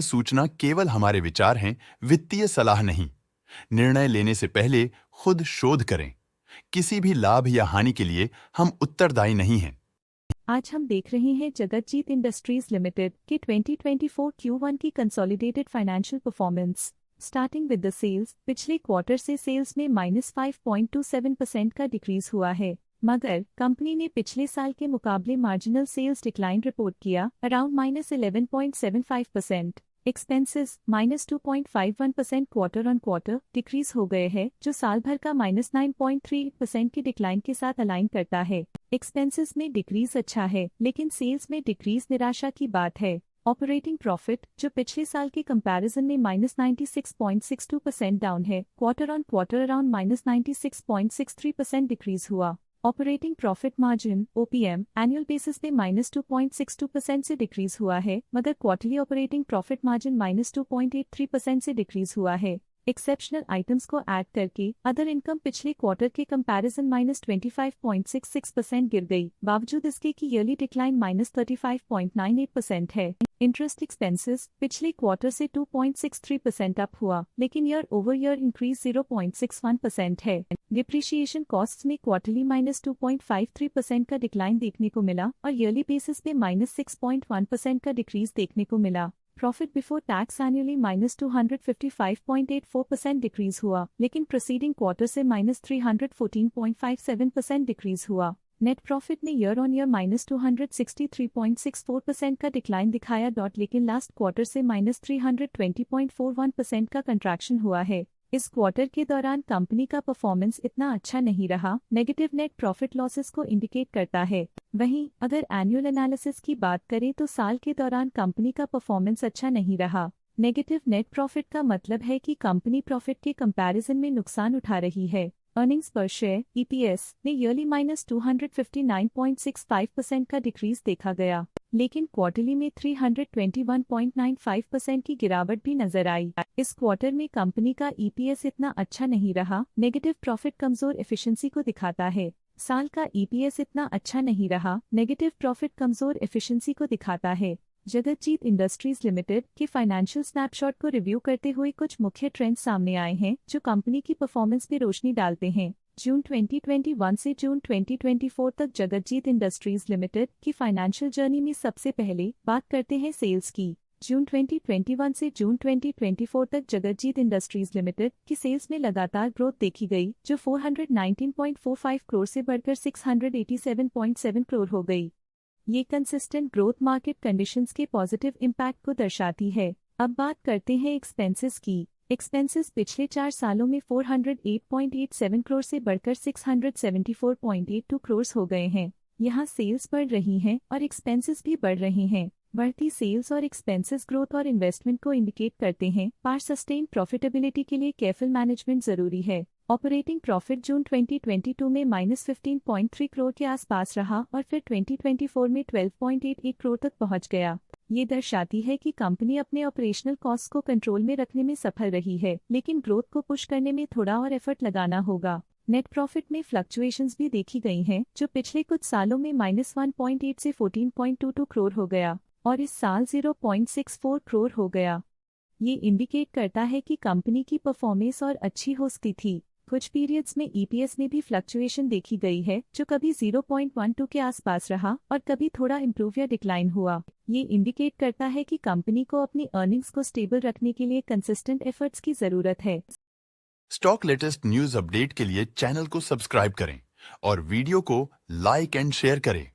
सूचना केवल हमारे विचार हैं, वित्तीय सलाह नहीं। निर्णय लेने से पहले खुद शोध करें। किसी भी लाभ या हानि के लिए हम उत्तरदायी नहीं हैं। आज हम देख रहे हैं जगतजीत इंडस्ट्रीज लिमिटेड के 2024 Q1 की consolidated financial performance. Starting with the sales, पिछले क्वार्टर से सेल्स में -5.27% का डिक्रीज हुआ है, मगर कंपनी ने पिछले साल के मुकाबले मार्जिनल सेल्स डिक्लाइन रिपोर्ट किया around -11.75%। Expenses -2.51% quarter on quarter decrease हो गए हैं, जो साल भर का -9.3% की डिक्लाइन के साथ अलाइन करता है। एक्सपेंसेस में डिक्रीज अच्छा है, लेकिन सेल्स में डिक्रीज निराशा की बात है। ऑपरेटिंग प्रॉफिट, जो पिछले साल के कंपैरिजन में -96.62% डाउन है, quarter on quarter around -96.63% decrease हुआ। Operating profit margin OPM annual basis पे -2.62% से डिक्रीज हुआ है, मगर क्वार्टरली ऑपरेटिंग प्रॉफिट मार्जिन -2.83% से डिक्रीज हुआ है। एक्सेप्शनल आइटम्स को ऐड करके अदर इनकम पिछले क्वार्टर के कंपैरिजन -25.66% गिर गई, बावजूद इसके कि ईयरली डिक्लाइन -35.98% है। इंटरेस्ट एक्सपेंसेस पिछले क्वार्टर से 2.63% अप हुआ, लेकिन ईयर ओवर ईयर इंक्रीज 0.61% है। डिप्रिशिएशन कॉस्ट्स में क्वार्टरली -2.53% का डिक्लाइन देखने को मिला और ईयरली बेसिस पे -6.1% का डिक्रीज देखने को मिला। Profit before tax annually -255.84% decrease हुआ, लेकिन प्रोसीडिंग क्वार्टर से -314.57% डिक्रीज हुआ। नेट प्रॉफिट ने ईयर ऑन ईयर -263.64% का डिक्लाइन दिखाया, लेकिन लास्ट क्वार्टर से -320.41% का कंट्रैक्शन हुआ है। इस क्वार्टर के दौरान कंपनी का परफॉर्मेंस इतना अच्छा नहीं रहा, नेगेटिव नेट प्रॉफिट लॉसेस को इंडिकेट करता है। वहीं अगर एनुअल एनालिसिस की बात करें तो साल के दौरान कंपनी का परफॉर्मेंस अच्छा नहीं रहा। नेगेटिव नेट प्रॉफिट का मतलब है कि कंपनी प्रॉफिट के कंपैरिजन में नुकसान उठा रही है। अर्निंग्स पर शेयर EPS में ईयरली -259.65% का डिक्रीज देखा गया, लेकिन क्वार्टरली में 321.95% की गिरावट भी नजर आई। इस क्वार्टर में कंपनी का EPS इतना अच्छा नहीं रहा, नेगेटिव प्रॉफिट कमजोर एफिशिएंसी को दिखाता है। साल का EPS इतना अच्छा नहीं रहा, नेगेटिव प्रॉफिट कमजोर एफिशिएंसी को दिखाता है। जगतजीत इंडस्ट्रीज लिमिटेड के फाइनेंशियल स्नैपशॉट को रिव्यू करते हुए कुछ मुख्य ट्रेंड्स सामने आए हैं, जो कंपनी की परफॉर्मेंस पे रोशनी डालते हैं। जून 2021 से जून 2024 तक जगतजीत इंडस्ट्रीज लिमिटेड की फाइनेंशियल जर्नी में सबसे पहले बात करते हैं सेल्स की। जून 2021 से जून 2024 तक जगतजीत इंडस्ट्रीज लिमिटेड की सेल्स में लगातार ग्रोथ देखी गई, जो 419.45 करोड़ से बढ़कर 687.7 करोड़ हो गई। ये कंसिस्टेंट ग्रोथ मार्केट कंडीशंस के पॉजिटिव इम्पैक्ट को दर्शाती है। अब बात करते हैं एक्सपेंसेस की। एक्सपेंसेस पिछले 4 सालों में 408.87 करोड़ से बढ़कर 674.82 करोड़ हो गए हैं। यहाँ सेल्स बढ़ रही हैं और एक्सपेंसेस भी बढ़ रहे हैं। बढ़ती सेल्स और एक्सपेंसेस ग्रोथ और इन्वेस्टमेंट को इंडिकेट करते हैं, पर सस्टेन प्रॉफिटेबिलिटी के लिए केयरफुल मैनेजमेंट जरूरी है। ऑपरेटिंग प्रॉफिट जून 2022 में -15.3 करोड़ के आसपास रहा और फिर 2024 में 12.88 करोड़ तक पहुंच गया। ये दर्शाती है कि कंपनी अपने ऑपरेशनल कॉस्ट को कंट्रोल में रखने में सफल रही है, लेकिन ग्रोथ को पुश करने में थोड़ा और एफर्ट लगाना होगा। नेट प्रॉफिट में फ्लक्चुएशंस भी देखी गई हैं, जो पिछले कुछ सालों में -1.8 से 14.22 करोड़ हो गया और इस साल 0.64 करोड़ हो गया। ये इंडिकेट करता है कि कंपनी की परफॉर्मेंस और अच्छी हो सकती थी। कुछ पीरियड्स में EPS में भी फ्लक्चुएशन देखी गई है, जो कभी 0.12 के आसपास रहा और कभी थोड़ा इम्प्रूव या डिक्लाइन हुआ। ये इंडिकेट करता है कि कंपनी को अपनी अर्निंग्स को स्टेबल रखने के लिए कंसिस्टेंट एफर्ट्स की जरूरत है। स्टॉक लेटेस्ट न्यूज अपडेट के लिए चैनल को सब्सक्राइब करें और वीडियो को लाइक एंड शेयर करें।